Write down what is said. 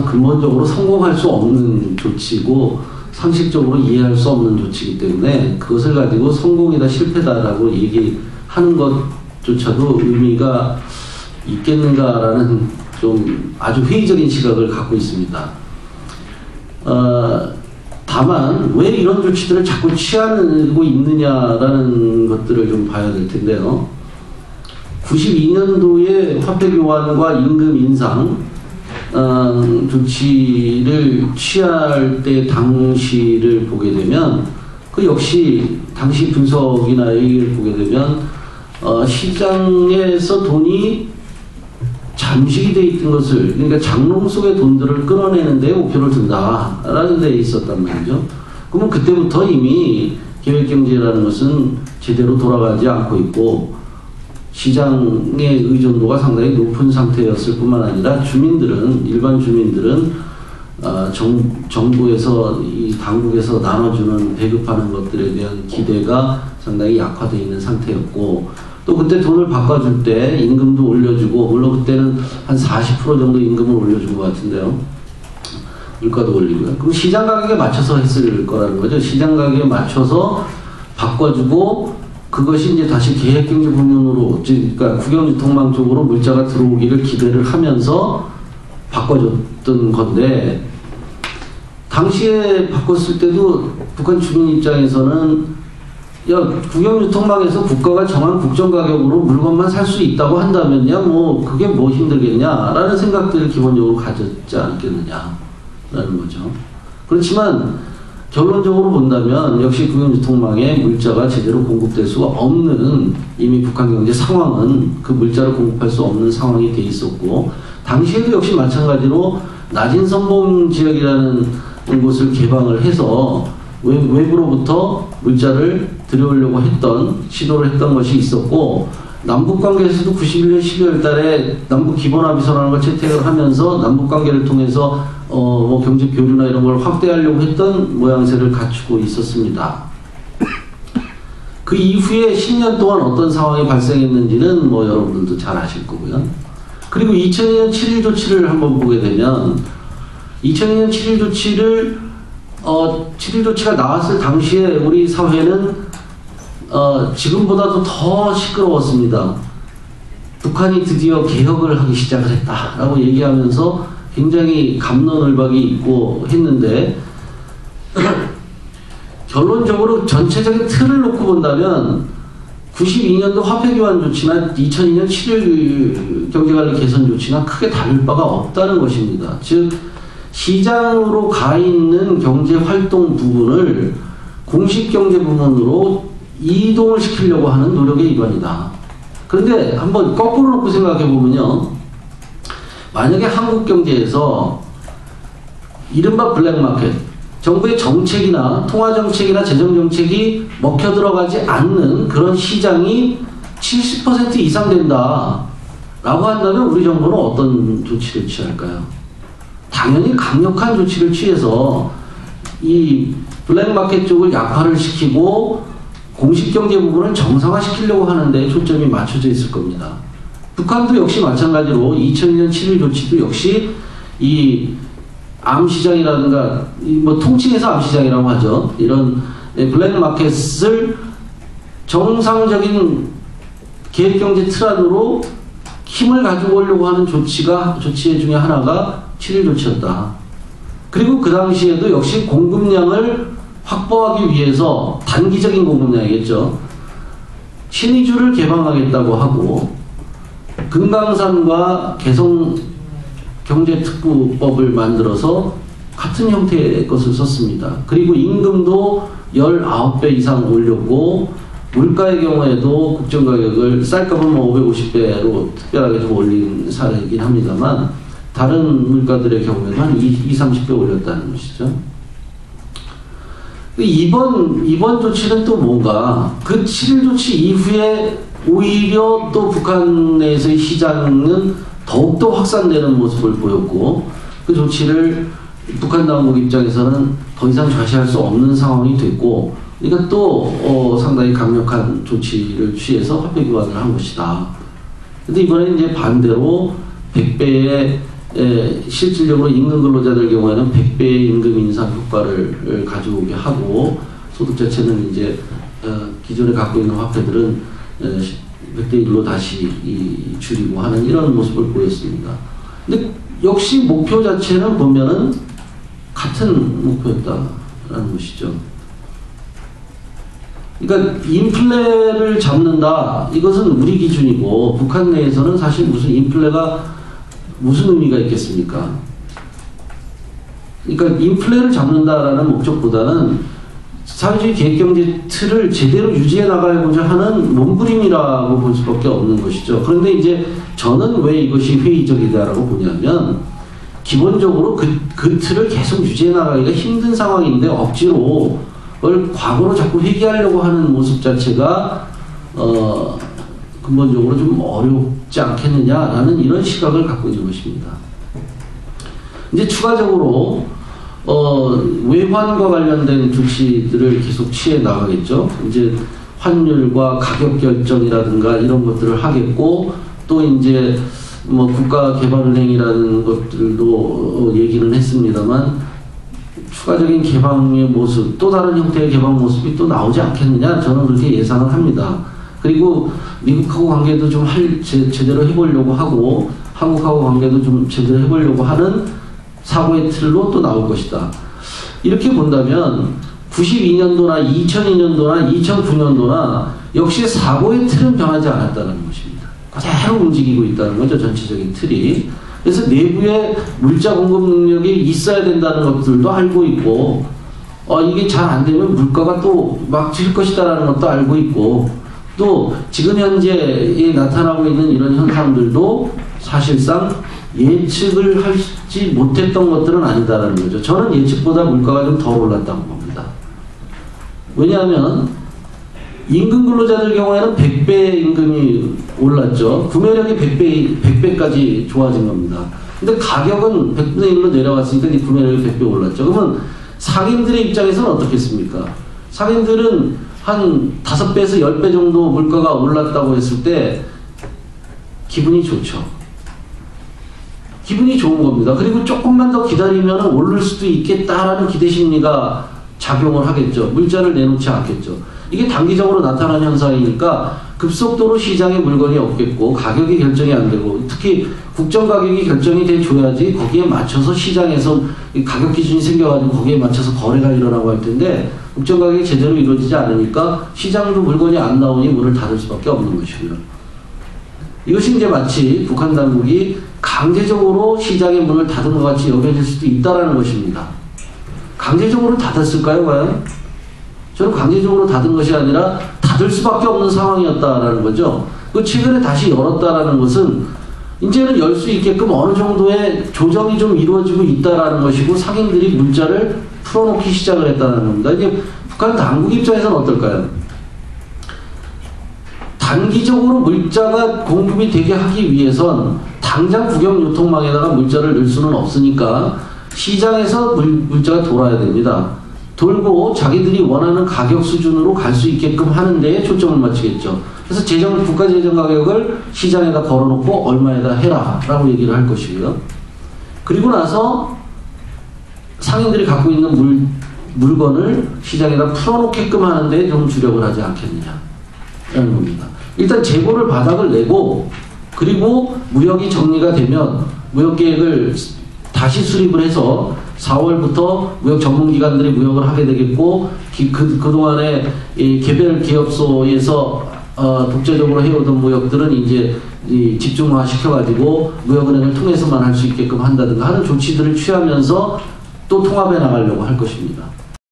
근본적으로 성공할 수 없는 조치고 상식적으로 이해할 수 없는 조치이기 때문에 그것을 가지고 성공이다 실패다라고 얘기하는 것조차도 의미가 있겠는가라는 좀 아주 회의적인 시각을 갖고 있습니다. 다만 왜 이런 조치들을 자꾸 취하고 있느냐라는 것들을 좀 봐야 될 텐데요. 92년도에 화폐 교환과 임금 인상 조치를 취할 때 당시를 보게 되면 그 역시 당시 분석이나 얘기를 보게 되면 시장에서 돈이 잠식이 돼 있던 것을, 그러니까 장롱 속의 돈들을 끌어내는 데 목표를 둔다라는 데 있었단 말이죠. 그러면 그때부터 이미 계획경제라는 것은 제대로 돌아가지 않고 있고 시장의 의존도가 상당히 높은 상태였을 뿐만 아니라 주민들은, 일반 주민들은 정부에서, 이 당국에서 나눠주는 배급하는 것들에 대한 기대가 상당히 약화되어 있는 상태였고, 또 그때 돈을 바꿔줄 때 임금도 올려주고, 물론 그때는 한 40% 정도 임금을 올려준 것 같은데요. 물가도 올리고요. 그럼 시장 가격에 맞춰서 했을 거라는 거죠. 시장 가격에 맞춰서 바꿔주고, 그것이 이제 다시 계획경제 부문으로, 그러니까 국영유통망 쪽으로 물자가 들어오기를 기대를 하면서 바꿔줬던 건데, 당시에 바꿨을 때도 북한 주민 입장에서는 야, 국영유통망에서 국가가 정한 국정가격으로 물건만 살 수 있다고 한다면야 뭐 그게 뭐 힘들겠냐라는 생각들을 기본적으로 가졌지 않겠느냐라는 거죠. 그렇지만 결론적으로 본다면 역시 국영유통망에 물자가 제대로 공급될 수가 없는, 이미 북한 경제 상황은 그 물자를 공급할 수 없는 상황이 돼 있었고, 당시에도 역시 마찬가지로 낮은 선봉 지역이라는 곳을 개방을 해서 외부로부터 물자를 들여오려고 시도를 했던 것이 있었고, 남북관계에서도 91년 12월 달에 남북기본합의서라는 걸 채택을 하면서 남북관계를 통해서 뭐 경제 교류나 이런 걸 확대하려고 했던 모양새를 갖추고 있었습니다. 그 이후에 10년 동안 어떤 상황이 발생했는지는 뭐 여러분들도 잘 아실 거고요. 그리고 2002년 7.1 조치를 한번 보게 되면 2002년 7.1 조치를 7.1 조치가 나왔을 당시에 우리 사회는 지금보다도 더 시끄러웠습니다. 북한이 드디어 개혁을 하기 시작을 했다라고 얘기하면서 굉장히 갑론을박이 있고 했는데, 결론적으로 전체적인 틀을 놓고 본다면 92년도 화폐교환 조치나 2002년 7.1 경제관리 개선 조치나 크게 다를 바가 없다는 것입니다. 즉 시장으로 가 있는 경제활동 부분을 공식경제 부문으로 이동을 시키려고 하는 노력의 일환이다. 그런데 한번 거꾸로 놓고 생각해 보면요, 만약에 한국 경제에서 이른바 블랙마켓, 정부의 정책이나 통화정책이나 재정정책이 먹혀 들어가지 않는 그런 시장이 70% 이상 된다 라고 한다면 우리 정부는 어떤 조치를 취할까요? 당연히 강력한 조치를 취해서 이 블랙마켓 쪽을 약화를 시키고 공식경제 부분을 정상화시키려고 하는데 초점이 맞춰져 있을 겁니다. 북한도 역시 마찬가지로 2002년 7.1 조치도 역시 이 암시장이라든가 뭐 통칭해서 암시장이라고 하죠. 이런 블랙마켓을 정상적인 계획경제 틀 안으로 힘을 가지고 오려고 하는 조치 중에 하나가 7.1 조치였다. 그리고 그 당시에도 역시 공급량을 확보하기 위해서 단기적인 공급량이겠죠. 신의주를 개방하겠다고 하고 금강산과 개성 경제특구법을 만들어서 같은 형태의 것을 썼습니다. 그리고 임금도 19배 이상 올렸고, 물가의 경우에도 국정가격을 쌀값은 550배로 특별하게 좀 올린 사례이긴 합니다만, 다른 물가들의 경우에는 한 20-30배 올렸다는 것이죠. 이번 조치는 또 뭔가, 그 7.1 조치 이후에 오히려 또 북한 내에서의 시장은 더욱더 확산되는 모습을 보였고, 그 조치를 북한 당국 입장에서는 더 이상 좌시할 수 없는 상황이 됐고, 그러니까 또 상당히 강력한 조치를 취해서 화폐 교환을 한 것이다. 근데 이번에 이제 반대로 100배의 실질적으로 임금 근로자들 경우에는 100배의 임금 인상 효과를 가져오게 하고 소득 자체는 이제 기존에 갖고 있는 화폐들은 100대 1로 다시 줄이고 하는 이런 모습을 보였습니다. 근데 역시 목표 자체는 보면은 같은 목표였다라는 것이죠. 그러니까 인플레를 잡는다, 이것은 우리 기준이고 북한 내에서는 사실 무슨 인플레가 무슨 의미가 있겠습니까? 그러니까 인플레를 잡는다라는 목적보다는 사회주의 계획경제 틀을 제대로 유지해 나가고자 하는 몸부림이라고 볼 수밖에 없는 것이죠. 그런데 이제 저는 왜 이것이 회의적이다라고 보냐면 기본적으로 그 틀을 계속 유지해 나가기가 힘든 상황인데 억지로 그걸 과거로 자꾸 회귀하려고 하는 모습 자체가 근본적으로 좀 어렵지 않겠느냐라는 이런 시각을 갖고 있는 것입니다. 이제 추가적으로 외환과 관련된 조치들을 계속 취해 나가겠죠. 이제 환율과 가격 결정이라든가 이런 것들을 하겠고, 또 이제 뭐 국가개발은행이라는 것들도 얘기는 했습니다만 추가적인 개방의 모습, 또 다른 형태의 개방 모습이 또 나오지 않겠느냐, 저는 그렇게 예상을 합니다. 그리고 미국하고 관계도 좀 제대로 해보려고 하고 한국하고 관계도 좀 제대로 해보려고 하는 사고의 틀로 또 나올 것이다. 이렇게 본다면 92년도나 2002년도나 2009년도나 역시 사고의 틀은 변하지 않았다는 것입니다. 그대로 움직이고 있다는 거죠, 전체적인 틀이. 그래서 내부에 물자 공급 능력이 있어야 된다는 것들도 알고 있고, 이게 잘 안 되면 물가가 또 막 질 것이다라는 것도 알고 있고, 또 지금 현재 나타나고 있는 이런 현상들도 사실상 예측을 하지 못했던 것들은 아니다라는 거죠. 저는 예측보다 물가가 좀 더 올랐다고 봅니다. 왜냐하면 임금 근로자들 경우에는 100배 임금이 올랐죠. 구매력이 100배까지 좋아진 겁니다. 근데 가격은 100분의 1로 내려갔으니까 이 구매력이 100배 올랐죠. 그러면 상인들의 입장에서는 어떻겠습니까? 상인들은 한 5배에서 10배 정도 물가가 올랐다고 했을 때 기분이 좋죠. 기분이 좋은 겁니다. 그리고 조금만 더 기다리면 오를 수도 있겠다라는 기대 심리가 작용을 하겠죠. 물자를 내놓지 않겠죠. 이게 단기적으로 나타난 현상이니까 급속도로 시장에 물건이 없겠고 가격이 결정이 안 되고, 특히 국정 가격이 결정이 돼줘야지 거기에 맞춰서 시장에서 가격 기준이 생겨가지고 거기에 맞춰서 거래가 일어나고 할 텐데 국정 가격이 제대로 이루어지지 않으니까 시장도 물건이 안 나오니 문을 닫을 수밖에 없는 것이고요. 이것이 이제 마치 북한 당국이 강제적으로 시장의 문을 닫은 것 같이 여겨질 수도 있다라는 것입니다. 강제적으로 닫았을까요, 과연? 저는 강제적으로 닫은 것이 아니라 닫을 수밖에 없는 상황이었다라는 거죠. 그 최근에 다시 열었다라는 것은 이제는 열 수 있게끔 어느 정도의 조정이 좀 이루어지고 있다라는 것이고, 상인들이 물자를 풀어놓기 시작을 했다는 겁니다. 이제 북한 당국 입장에서는 어떨까요? 단기적으로 물자가 공급이 되게 하기 위해선 당장 국영 유통망에다가 물자를 넣을 수는 없으니까 시장에서 물자가 돌아야 됩니다. 돌고 자기들이 원하는 가격 수준으로 갈 수 있게끔 하는 데에 초점을 맞추겠죠. 그래서 국가 재정 가격을 시장에다 걸어놓고 얼마에다 해라 라고 얘기를 할 것이고요. 그리고 나서 상인들이 갖고 있는 물건을 시장에다 풀어놓게끔 하는 데에 좀 주력을 하지 않겠느냐 라는 겁니다. 일단 재고를 바닥을 내고, 그리고 무역이 정리가 되면 무역계획을 다시 수립을 해서 4월부터 무역 전문기관들이 무역을 하게 되겠고, 그동안에 이 개별 기업소에서 독자적으로 해오던 무역들은 이제 집중화 시켜가지고 무역은행을 통해서만 할 수 있게끔 한다든가 하는 조치들을 취하면서 또 통합해 나가려고 할 것입니다.